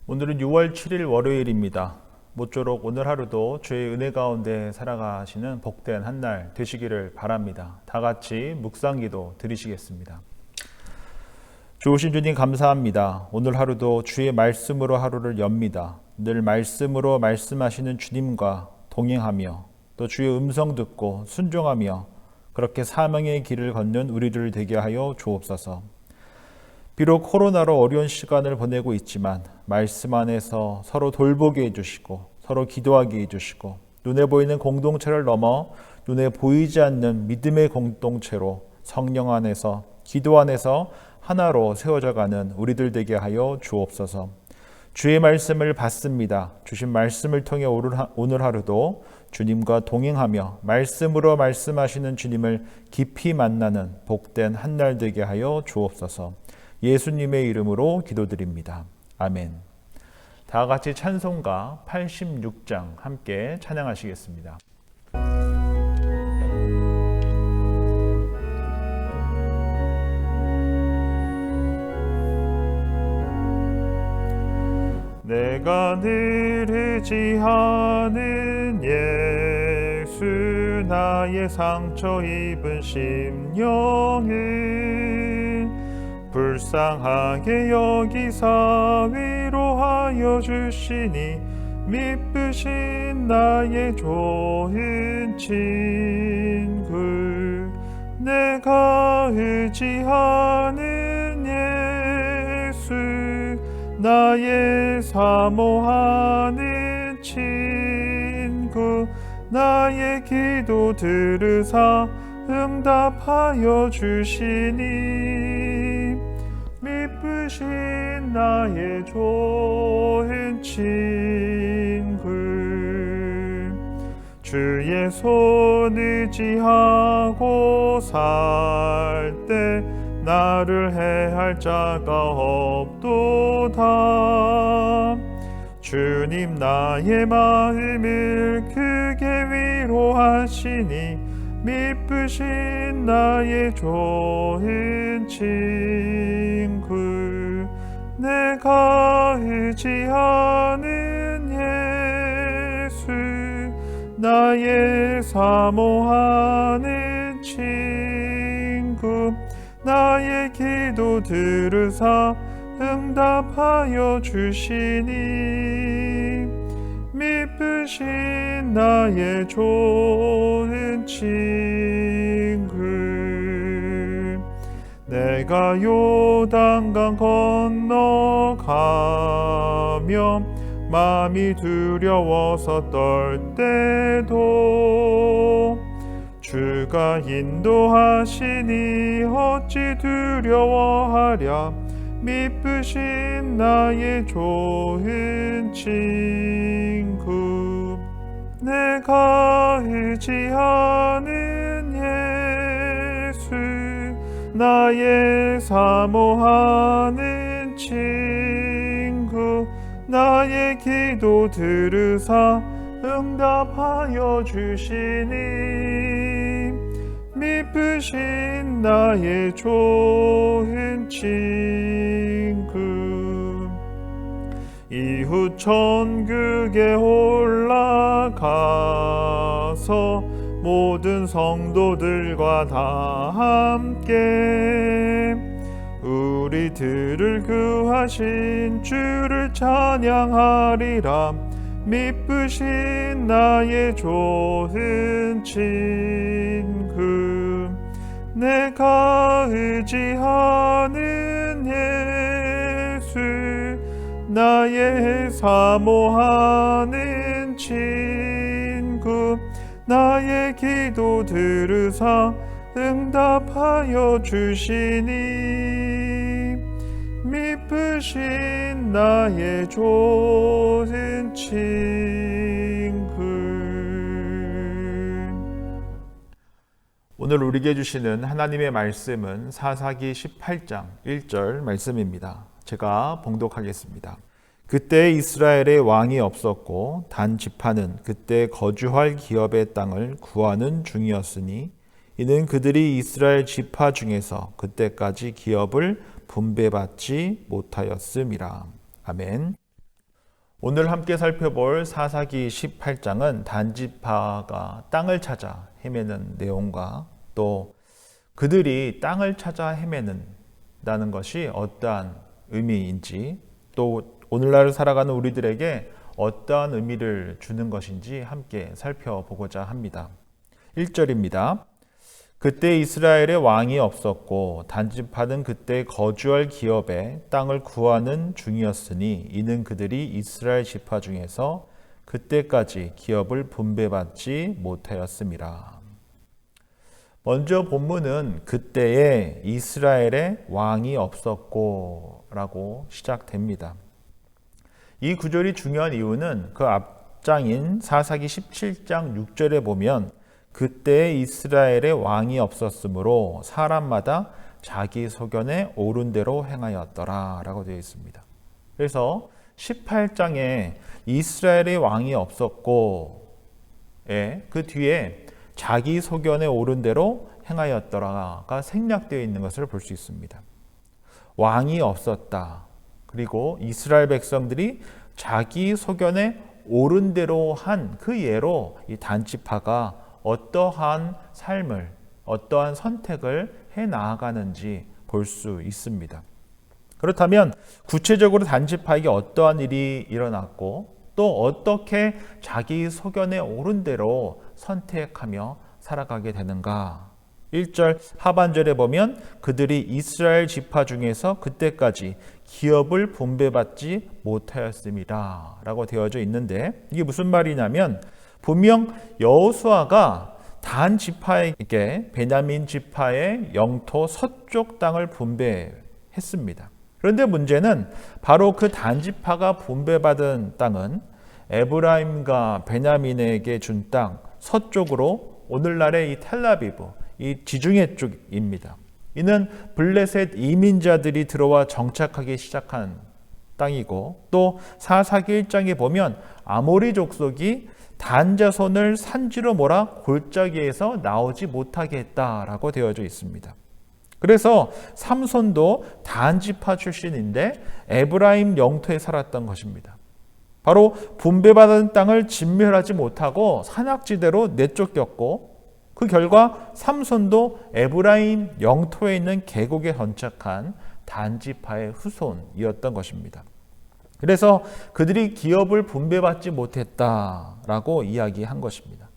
오늘은 6월 7일 월요일입니다. 모쪼록 오늘 하루도 주의 은혜 가운데 살아가시는 복된 한 날 되시기를 바랍니다. 다 같이 묵상기도 드리시겠습니다. 좋으신 주님 감사합니다. 오늘 하루도 주의 말씀으로 하루를 엽니다. 늘 말씀으로 말씀하시는 주님과 동행하며 또 주의 음성 듣고 순종하며 그렇게 사명의 길을 걷는 우리들 되게 하여 주옵소서. 비록 코로나로 어려운 시간을 보내고 있지만 말씀 안에서 서로 돌보게 해주시고 서로 기도하게 해주시고 눈에 보이는 공동체를 넘어 눈에 보이지 않는 믿음의 공동체로 성령 안에서 기도 안에서 하나로 세워져가는 우리들 되게 하여 주옵소서. 주의 말씀을 받습니다. 주신 말씀을 통해 오늘 하루도 주님과 동행하며 말씀으로 말씀하시는 주님을 깊이 만나는 복된 한 날 되게 하여 주옵소서. 예수님의 이름으로 기도드립니다. 아멘. 다 같이 찬송가 86장 함께 찬양하시겠습니다. 내가 늘 의지하는 예수 나의 상처 입은 심령을 불쌍하게 여기사 위로하여 주시니 미쁘신 나의 좋은 친구 내가 의지하는 예수 나의 사모하는 친구 나의 기도 들으사 응답하여 주시니 미쁘신 나의 좋은 친구 주의 손 의지하고 살 때 나를 해할 자가 없도다. 주님 나의 마음을 크게 위로하시니 미쁘신 나의 좋은 친구 내가 의지하는 예수 나의 사모하는 친구 나의 기도 들으사 응답하여 주시니 미쁘신 나의 좋은 친구 내가 요단강 건너가며 마음이 두려워서 떨 때도 주가 인도하시니 어찌 두려워하랴 미쁘신 나의 좋은 친구 내가 의지하는 예수 나의 사모하는 친구 나의 기도 들으사 응답하여 주시니 미쁘신 나의 좋은 친구 이후 천국에 올라가서 모든 성도들과 다 함께 우리들을 구하신 주를 찬양하리라 미쁘신 나의 좋은 친구 내가 의지하는 예수 나의 사모하는 친구 나의 기도 들으사 응답하여 주시니 미쁘신 나의 좋은 친구 오늘 우리에게 주시는 하나님의 말씀은 사사기 18장 1절 말씀입니다. 제가 봉독하겠습니다. 그때 이스라엘에 왕이 없었고 단 지파는 그때 거주할 기업의 땅을 구하는 중이었으니 이는 그들이 이스라엘 지파 중에서 그때까지 기업을 분배받지 못하였음이라. 아멘. 오늘 함께 살펴볼 사사기 18장은 단지파가 땅을 찾아 헤매는 내용과 또 그들이 땅을 찾아 헤매는다는 것이 어떠한 의미인지 또 오늘날 살아가는 우리들에게 어떠한 의미를 주는 것인지 함께 살펴보고자 합니다. 1절입니다. 그때 이스라엘에 왕이 없었고 단지파는 그때 거주할 기업에 땅을 구하는 중이었으니 이는 그들이 이스라엘 지파 중에서 그때까지 기업을 분배받지 못하였음이라. 먼저 본문은 그때에 이스라엘에 왕이 없었고 라고 시작됩니다. 이 구절이 중요한 이유는 그 앞장인 사사기 17장 6절에 보면 그때 이스라엘에 왕이 없었으므로 사람마다 자기 소견에 옳은 대로 행하였더라 라고 되어 있습니다. 그래서 18장에 이스라엘에 왕이 없었고 그 뒤에 자기 소견에 옳은 대로 행하였더라가 생략되어 있는 것을 볼 수 있습니다. 왕이 없었다. 그리고 이스라엘 백성들이 자기 소견에 옳은 대로 한 그 예로 이 단지파가 어떠한 삶을, 어떠한 선택을 해 나아가는지 볼 수 있습니다. 그렇다면 구체적으로 단지파에게 어떠한 일이 일어났고 또 어떻게 자기 소견에 옳은 대로 선택하며 살아가게 되는가? 1절 하반절에 보면 그들이 이스라엘 지파 중에서 그때까지 기업을 분배받지 못하였습니다 라고 되어져 있는데 이게 무슨 말이냐면 분명 여호수아가 단 지파에게 베냐민 지파의 영토 서쪽 땅을 분배했습니다. 그런데 문제는 바로 그 단 지파가 분배받은 땅은 에브라임과 베냐민에게 준 땅 서쪽으로 오늘날의 이 텔라비브, 이 지중해 쪽입니다. 이는 블레셋 이민자들이 들어와 정착하기 시작한 땅이고 또 사사기 1장에 보면 아모리 족속이 단 자손을 산지로 몰아 골짜기에서 나오지 못하게 했다라고 되어져 있습니다. 그래서 삼손도 단 지파 출신인데 에브라임 영토에 살았던 것입니다. 바로 분배받은 땅을 진멸하지 못하고 산악지대로 내쫓겼고 그 결과 삼손도 에브라임 영토에 있는 계곡에 건착한 단 지파의 후손이었던 것입니다. 그래서 그들이 기업을 분배받지 못했다라고 이야기한 것입니다.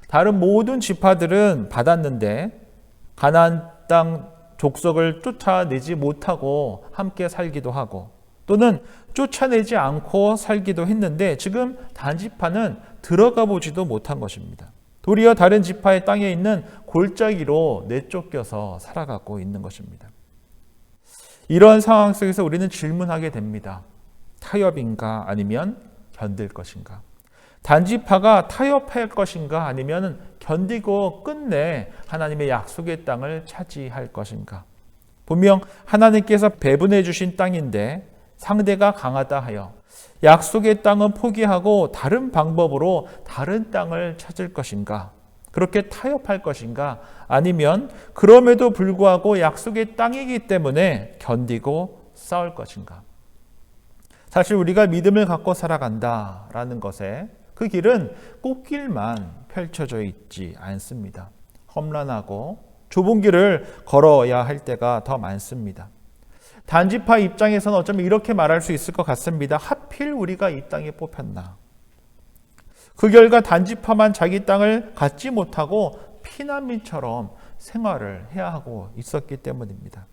다른 모든 지파들은 받았는데 가나안 땅 족속을 쫓아내지 못하고 함께 살기도 하고 또는 쫓아내지 않고 살기도 했는데 지금 단 지파는 들어가 보지도 못한 것입니다. 도리어 다른 지파의 땅에 있는 골짜기로 내쫓겨서 살아가고 있는 것입니다. 이러한 상황 속에서 우리는 질문하게 됩니다. 타협인가 아니면 견딜 것인가? 단지파가 타협할 것인가 아니면 견디고 끝내 하나님의 약속의 땅을 차지할 것인가? 분명 하나님께서 배분해 주신 땅인데 상대가 강하다 하여 약속의 땅은 포기하고 다른 방법으로 다른 땅을 찾을 것인가? 그렇게 타협할 것인가? 아니면 그럼에도 불구하고 약속의 땅이기 때문에 견디고 싸울 것인가? 사실 우리가 믿음을 갖고 살아간다라는 것에 그 길은 꽃길만 펼쳐져 있지 않습니다. 험난하고 좁은 길을 걸어야 할 때가 더 많습니다. 단지파 입장에서는 어쩌면 이렇게 말할 수 있을 것 같습니다. 하필 우리가 이 땅에 뽑혔나? 그 결과 단지파만 자기 땅을 갖지 못하고 피난민처럼 생활을 해야 하고 있었기 때문입니다.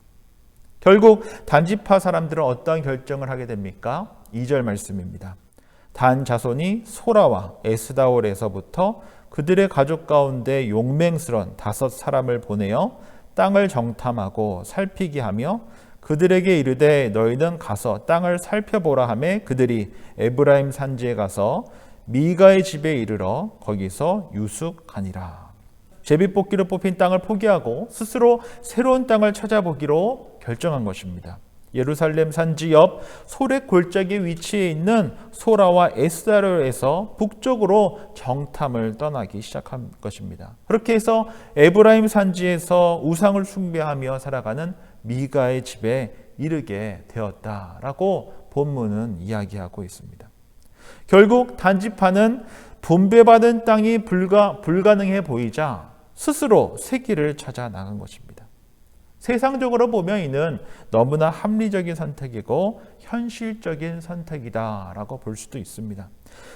결국 단지파 사람들은 어떠한 결정을 하게 됩니까? 2절 말씀입니다. 단 자손이 소라와 에스다올에서부터 그들의 가족 가운데 용맹스런 5사람을 보내어 땅을 정탐하고 살피게 하며 그들에게 이르되 너희는 가서 땅을 살펴보라 하매 그들이 에브라임 산지에 가서 미가의 집에 이르러 거기서 유숙하니라. 제비뽑기로 뽑힌 땅을 포기하고 스스로 새로운 땅을 찾아보기로 결정한 것입니다. 예루살렘 산지 옆 소렉 골짜기 위치에 있는 소라와 에스다르에서 북쪽으로 정탐을 떠나기 시작한 것입니다. 그렇게 해서 에브라임 산지에서 우상을 숭배하며 살아가는 미가의 집에 이르게 되었다라고 본문은 이야기하고 있습니다. 결국 단지파는 분배받은 땅이 불가능해 보이자 스스로 새 길을 찾아 나간 것입니다. 세상적으로 보면 이는 너무나 합리적인 선택이고 현실적인 선택이다라고 볼 수도 있습니다.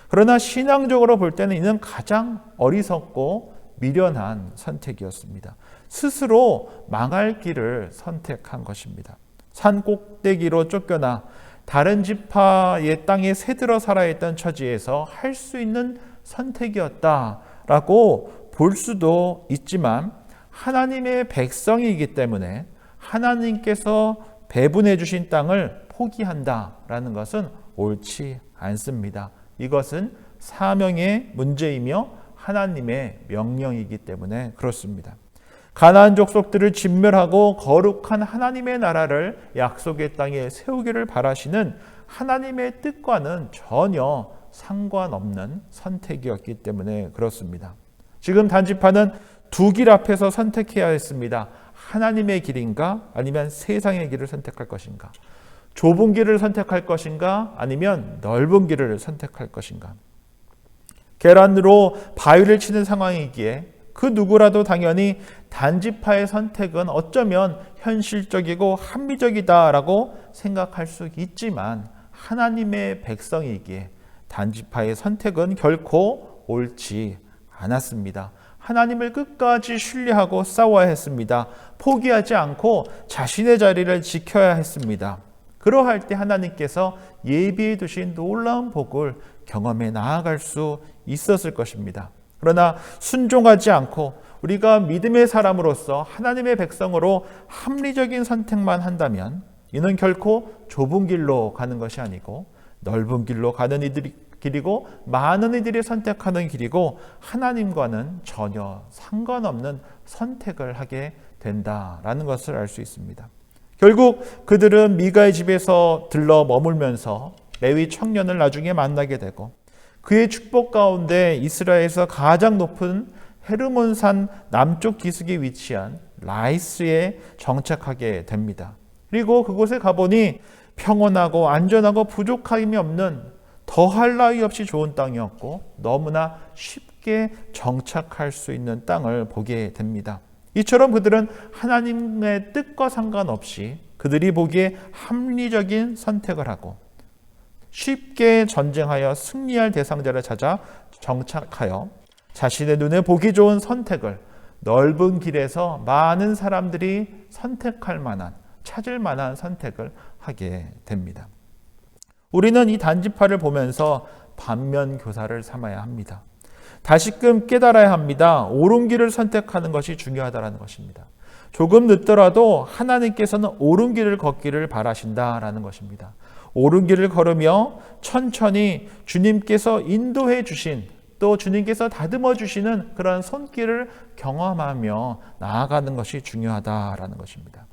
그러나 신앙적으로 볼 때는 이는 가장 어리석고 미련한 선택이었습니다. 스스로 망할 길을 선택한 것입니다. 산 꼭대기로 쫓겨나 다른 지파의 땅에 새들어 살아야 했던 처지에서 할 수 있는 선택이었다라고 볼 수도 있지만 하나님의 백성이기 때문에 하나님께서 배분해 주신 땅을 포기한다라는 것은 옳지 않습니다. 이것은 사명의 문제이며 하나님의 명령이기 때문에 그렇습니다. 가나안 족속들을 진멸하고 거룩한 하나님의 나라를 약속의 땅에 세우기를 바라시는 하나님의 뜻과는 전혀 상관없는 선택이었기 때문에 그렇습니다. 지금 단지파는 두 길 앞에서 선택해야 했습니다. 하나님의 길인가 아니면 세상의 길을 선택할 것인가? 좁은 길을 선택할 것인가 아니면 넓은 길을 선택할 것인가? 계란으로 바위를 치는 상황이기에 그 누구라도 당연히 단지파의 선택은 어쩌면 현실적이고 합리적이다라고 생각할 수 있지만 하나님의 백성이기에 단지파의 선택은 결코 옳지 않았습니다. 하나님을 끝까지 신뢰하고 싸워야 했습니다. 포기하지 않고 자신의 자리를 지켜야 했습니다. 그러할 때 하나님께서 예비해 두신 놀라운 복을 경험해 나아갈 수 있었을 것입니다. 그러나 순종하지 않고 우리가 믿음의 사람으로서 하나님의 백성으로 합리적인 선택만 한다면 이는 결코 좁은 길로 가는 것이 아니고 넓은 길로 가는 길이고 많은 이들이 선택하는 길이고 하나님과는 전혀 상관없는 선택을 하게 된다라는 것을 알 수 있습니다. 결국 그들은 미가의 집에서 들러 머물면서 레위 청년을 나중에 만나게 되고 그의 축복 가운데 이스라엘에서 가장 높은 헤르몬산 남쪽 기슭에 위치한 라이스에 정착하게 됩니다. 그리고 그곳에 가보니 평온하고 안전하고 부족함이 없는 더할 나위 없이 좋은 땅이었고 너무나 쉽게 정착할 수 있는 땅을 보게 됩니다. 이처럼 그들은 하나님의 뜻과 상관없이 그들이 보기에 합리적인 선택을 하고 쉽게 전쟁하여 승리할 대상자를 찾아 정착하여 자신의 눈에 보기 좋은 선택을 넓은 길에서 많은 사람들이 선택할 만한, 찾을 만한 선택을 하게 됩니다. 우리는 이 단지파를 보면서 반면 교사를 삼아야 합니다. 다시금 깨달아야 합니다. 옳은 길을 선택하는 것이 중요하다는 것입니다. 조금 늦더라도 하나님께서는 옳은 길을 걷기를 바라신다라는 것입니다. 옳은 길을 걸으며 천천히 주님께서 인도해 주신 또 주님께서 다듬어 주시는 그런 손길을 경험하며 나아가는 것이 중요하다라는 것입니다.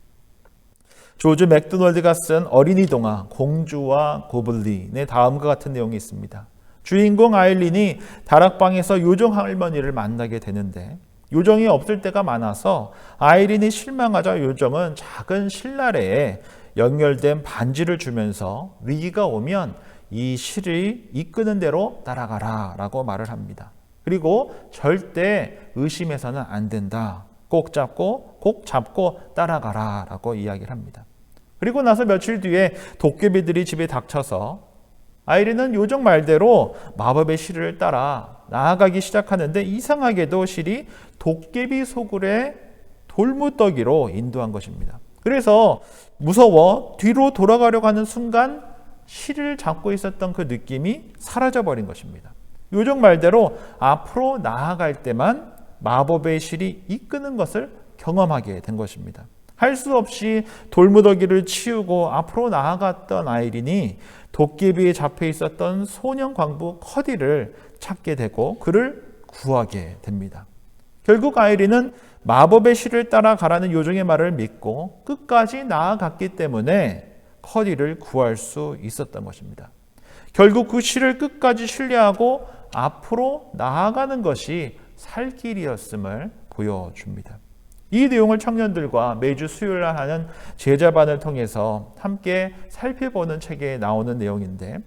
조지 맥도널드가 쓴 어린이 동화 공주와 고블린의 다음과 같은 내용이 있습니다. 주인공 아일린이 다락방에서 요정 할머니를 만나게 되는데 요정이 없을 때가 많아서 아일린이 실망하자 요정은 작은 실나래에 연결된 반지를 주면서 위기가 오면 이 실이 이끄는 대로 따라가라 라고 말을 합니다. 그리고 절대 의심해서는 안 된다. 꼭 잡고 따라가라 라고 이야기를 합니다. 그리고 나서 며칠 뒤에 도깨비들이 집에 닥쳐서 아이린은 요정 말대로 마법의 실을 따라 나아가기 시작하는데 이상하게도 실이 도깨비 소굴의 돌무더기로 인도한 것입니다. 그래서 무서워 뒤로 돌아가려고 하는 순간 실을 잡고 있었던 그 느낌이 사라져버린 것입니다. 요정 말대로 앞으로 나아갈 때만 마법의 실이 이끄는 것을 경험하게 된 것입니다. 할 수 없이 돌무더기를 치우고 앞으로 나아갔던 아이린이 도깨비에 잡혀 있었던 소년 광부 커디를 찾게 되고 그를 구하게 됩니다. 결국 아이린은 마법의 실을 따라가라는 요정의 말을 믿고 끝까지 나아갔기 때문에 커디를 구할 수 있었던 것입니다. 결국 그 실을 끝까지 신뢰하고 앞으로 나아가는 것이 살 길이었음을 보여줍니다. 이 내용을 청년들과 매주 수요일 날 하는 제자반을 통해서 함께 살펴보는 책에 나오는 내용인데,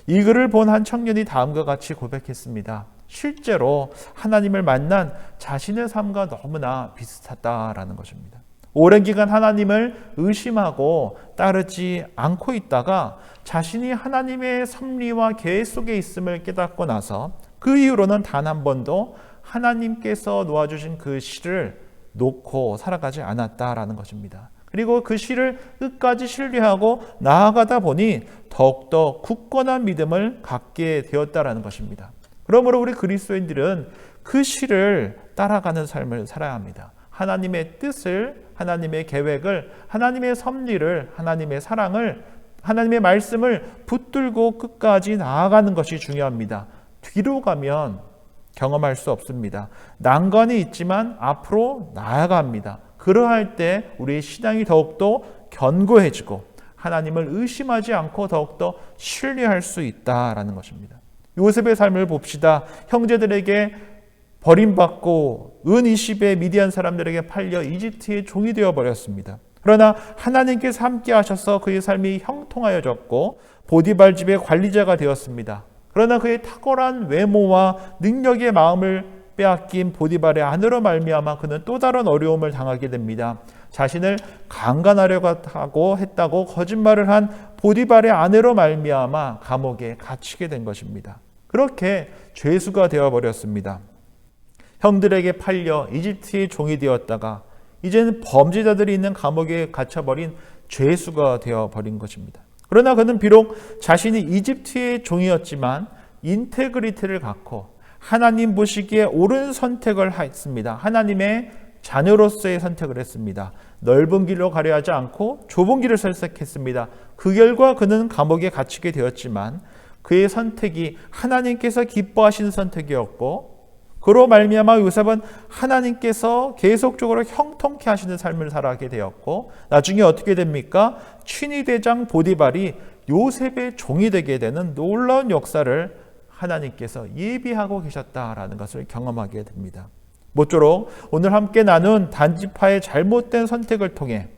이 글을 본 한 청년이 다음과 같이 고백했습니다. 실제로 하나님을 만난 자신의 삶과 너무나 비슷하다라는 것입니다. 오랜 기간 하나님을 의심하고 따르지 않고 있다가 자신이 하나님의 섭리와 계획 속에 있음을 깨닫고 나서 그 이후로는 단 한 번도 하나님께서 놓아주신 그 실을 놓고 살아가지 않았다라는 것입니다. 그리고 그 실을 끝까지 신뢰하고 나아가다 보니 더욱더 굳건한 믿음을 갖게 되었다라는 것입니다. 그러므로 우리 그리스도인들은 그 실을 따라가는 삶을 살아야 합니다. 하나님의 뜻을, 하나님의 계획을, 하나님의 섭리를, 하나님의 사랑을, 하나님의 말씀을 붙들고 끝까지 나아가는 것이 중요합니다. 뒤로 가면 경험할 수 없습니다. 난관이 있지만 앞으로 나아갑니다. 그러할 때 우리의 신앙이 더욱더 견고해지고 하나님을 의심하지 않고 더욱더 신뢰할 수 있다라는 것입니다. 요셉의 삶을 봅시다. 형제들에게 버림받고 은 20의 미디안 사람들에게 팔려 이집트의 종이 되어버렸습니다. 그러나 하나님께서 함께 하셔서 그의 삶이 형통하여졌고 보디발 집의 관리자가 되었습니다. 그러나 그의 탁월한 외모와 능력의 마음을 빼앗긴 보디발의 아내로 말미암아 그는 또 다른 어려움을 당하게 됩니다. 자신을 강간하려고 했다고 거짓말을 한 보디발의 아내로 말미암아 감옥에 갇히게 된 것입니다. 그렇게 죄수가 되어버렸습니다. 형들에게 팔려 이집트의 종이 되었다가 이제는 범죄자들이 있는 감옥에 갇혀버린 죄수가 되어버린 것입니다. 그러나 그는 비록 자신이 이집트의 종이었지만 인테그리티를 갖고 하나님 보시기에 옳은 선택을 했습니다. 하나님의 자녀로서의 선택을 했습니다. 넓은 길로 가려 하지 않고 좁은 길을 선택했습니다. 그 결과 그는 감옥에 갇히게 되었지만 그의 선택이 하나님께서 기뻐하시는 선택이었고, 그로 말미암아 요셉은 하나님께서 계속적으로 형통케 하시는 삶을 살아가게 되었고, 나중에 어떻게 됩니까? 친위대장 보디발이 요셉의 종이 되게 되는 놀라운 역사를 하나님께서 예비하고 계셨다라는 것을 경험하게 됩니다. 모쪼록 오늘 함께 나눈 단지파의 잘못된 선택을 통해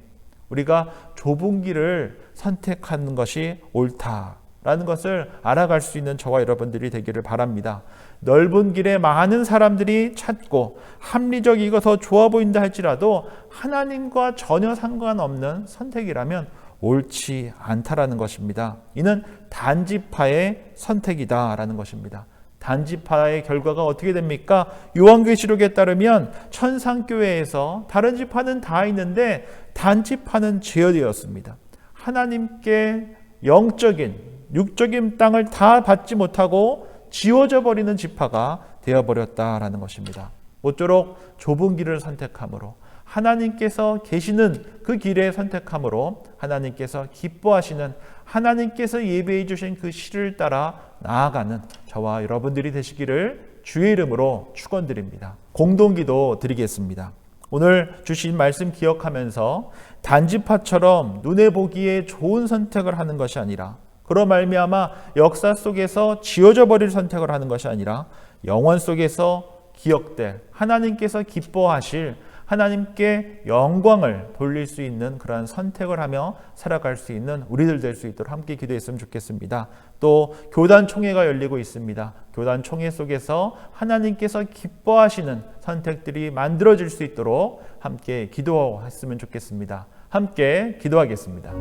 우리가 좁은 길을 선택하는 것이 옳다라는 것을 알아갈 수 있는 저와 여러분들이 되기를 바랍니다. 넓은 길에 많은 사람들이 찾고 합리적이고 더 좋아 보인다 할지라도 하나님과 전혀 상관없는 선택이라면 옳지 않다라는 것입니다. 이는 단지파의 선택이다라는 것입니다. 단지파의 결과가 어떻게 됩니까? 요한계시록에 따르면 천상교회에서 다른 지파는 다 있는데 단지파는 제어되었습니다. 하나님께 영적인, 육적인 땅을 다 받지 못하고 지워져 버리는 지파가 되어버렸다라는 것입니다. 모쪼록 좁은 길을 선택함으로, 하나님께서 계시는 그 길에 선택함으로 하나님께서 기뻐하시는, 하나님께서 예배해 주신 그 실을 따라 나아가는 저와 여러분들이 되시기를 주의 이름으로 축원드립니다. 공동기도 드리겠습니다. 오늘 주신 말씀 기억하면서 단지파처럼 눈에 보기에 좋은 선택을 하는 것이 아니라, 그로 말미암아 역사 속에서 지워져 버릴 선택을 하는 것이 아니라 영원 속에서 기억될, 하나님께서 기뻐하실, 하나님께 영광을 돌릴 수 있는 그러한 선택을 하며 살아갈 수 있는 우리들 될 수 있도록 함께 기도했으면 좋겠습니다. 또 교단 총회가 열리고 있습니다. 교단 총회 속에서 하나님께서 기뻐하시는 선택들이 만들어질 수 있도록 함께 기도했으면 좋겠습니다. 함께 기도하겠습니다.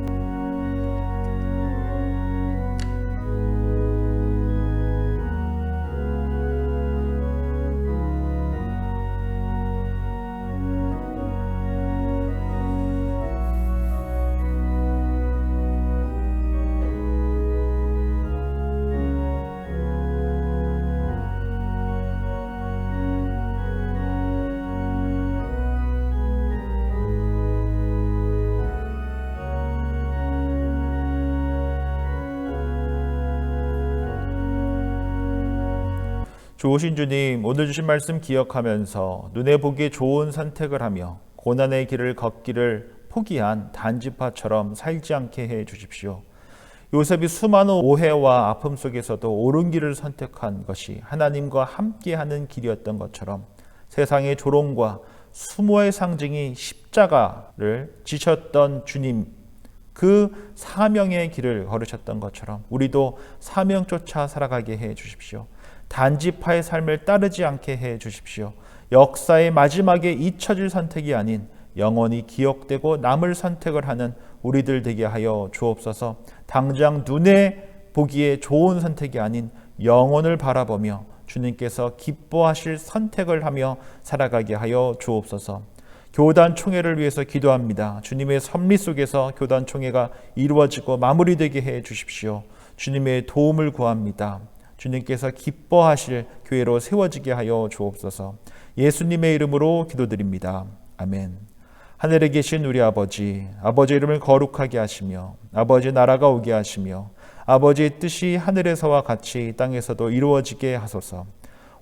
좋으신 주님, 오늘 주신 말씀 기억하면서 눈에 보기에 좋은 선택을 하며 고난의 길을 걷기를 포기한 단지파처럼 살지 않게 해 주십시오. 요셉이 수많은 오해와 아픔 속에서도 옳은 길을 선택한 것이 하나님과 함께하는 길이었던 것처럼 세상의 조롱과 수모의 상징이 십자가를 지셨던 주님, 그 사명의 길을 걸으셨던 것처럼 우리도 사명 쫓아 살아가게 해 주십시오. 단지파의 삶을 따르지 않게 해 주십시오. 역사의 마지막에 잊혀질 선택이 아닌 영원히 기억되고 남을 선택을 하는 우리들 되게 하여 주옵소서. 당장 눈에 보기에 좋은 선택이 아닌 영혼을 바라보며 주님께서 기뻐하실 선택을 하며 살아가게 하여 주옵소서. 교단 총회를 위해서 기도합니다. 주님의 섭리 속에서 교단 총회가 이루어지고 마무리되게 해 주십시오. 주님의 도움을 구합니다. 주님께서 기뻐하실 교회로 세워지게 하여 주옵소서. 예수님의 이름으로 기도드립니다. 아멘. 하늘에 계신 우리 아버지, 아버지의 이름을 거룩하게 하시며 아버지의 나라가 오게 하시며 아버지의 뜻이 하늘에서와 같이 땅에서도 이루어지게 하소서.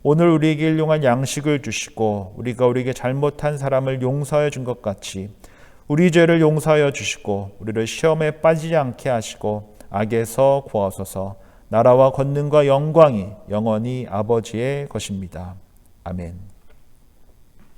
오늘 우리에게 일용할 양식을 주시고 우리가 우리에게 잘못한 사람을 용서해 준 것 같이 우리 죄를 용서하여 주시고 우리를 시험에 빠지지 않게 하시고 악에서 구하소서. 나라와 권능과 영광이 영원히 아버지의 것입니다. 아멘.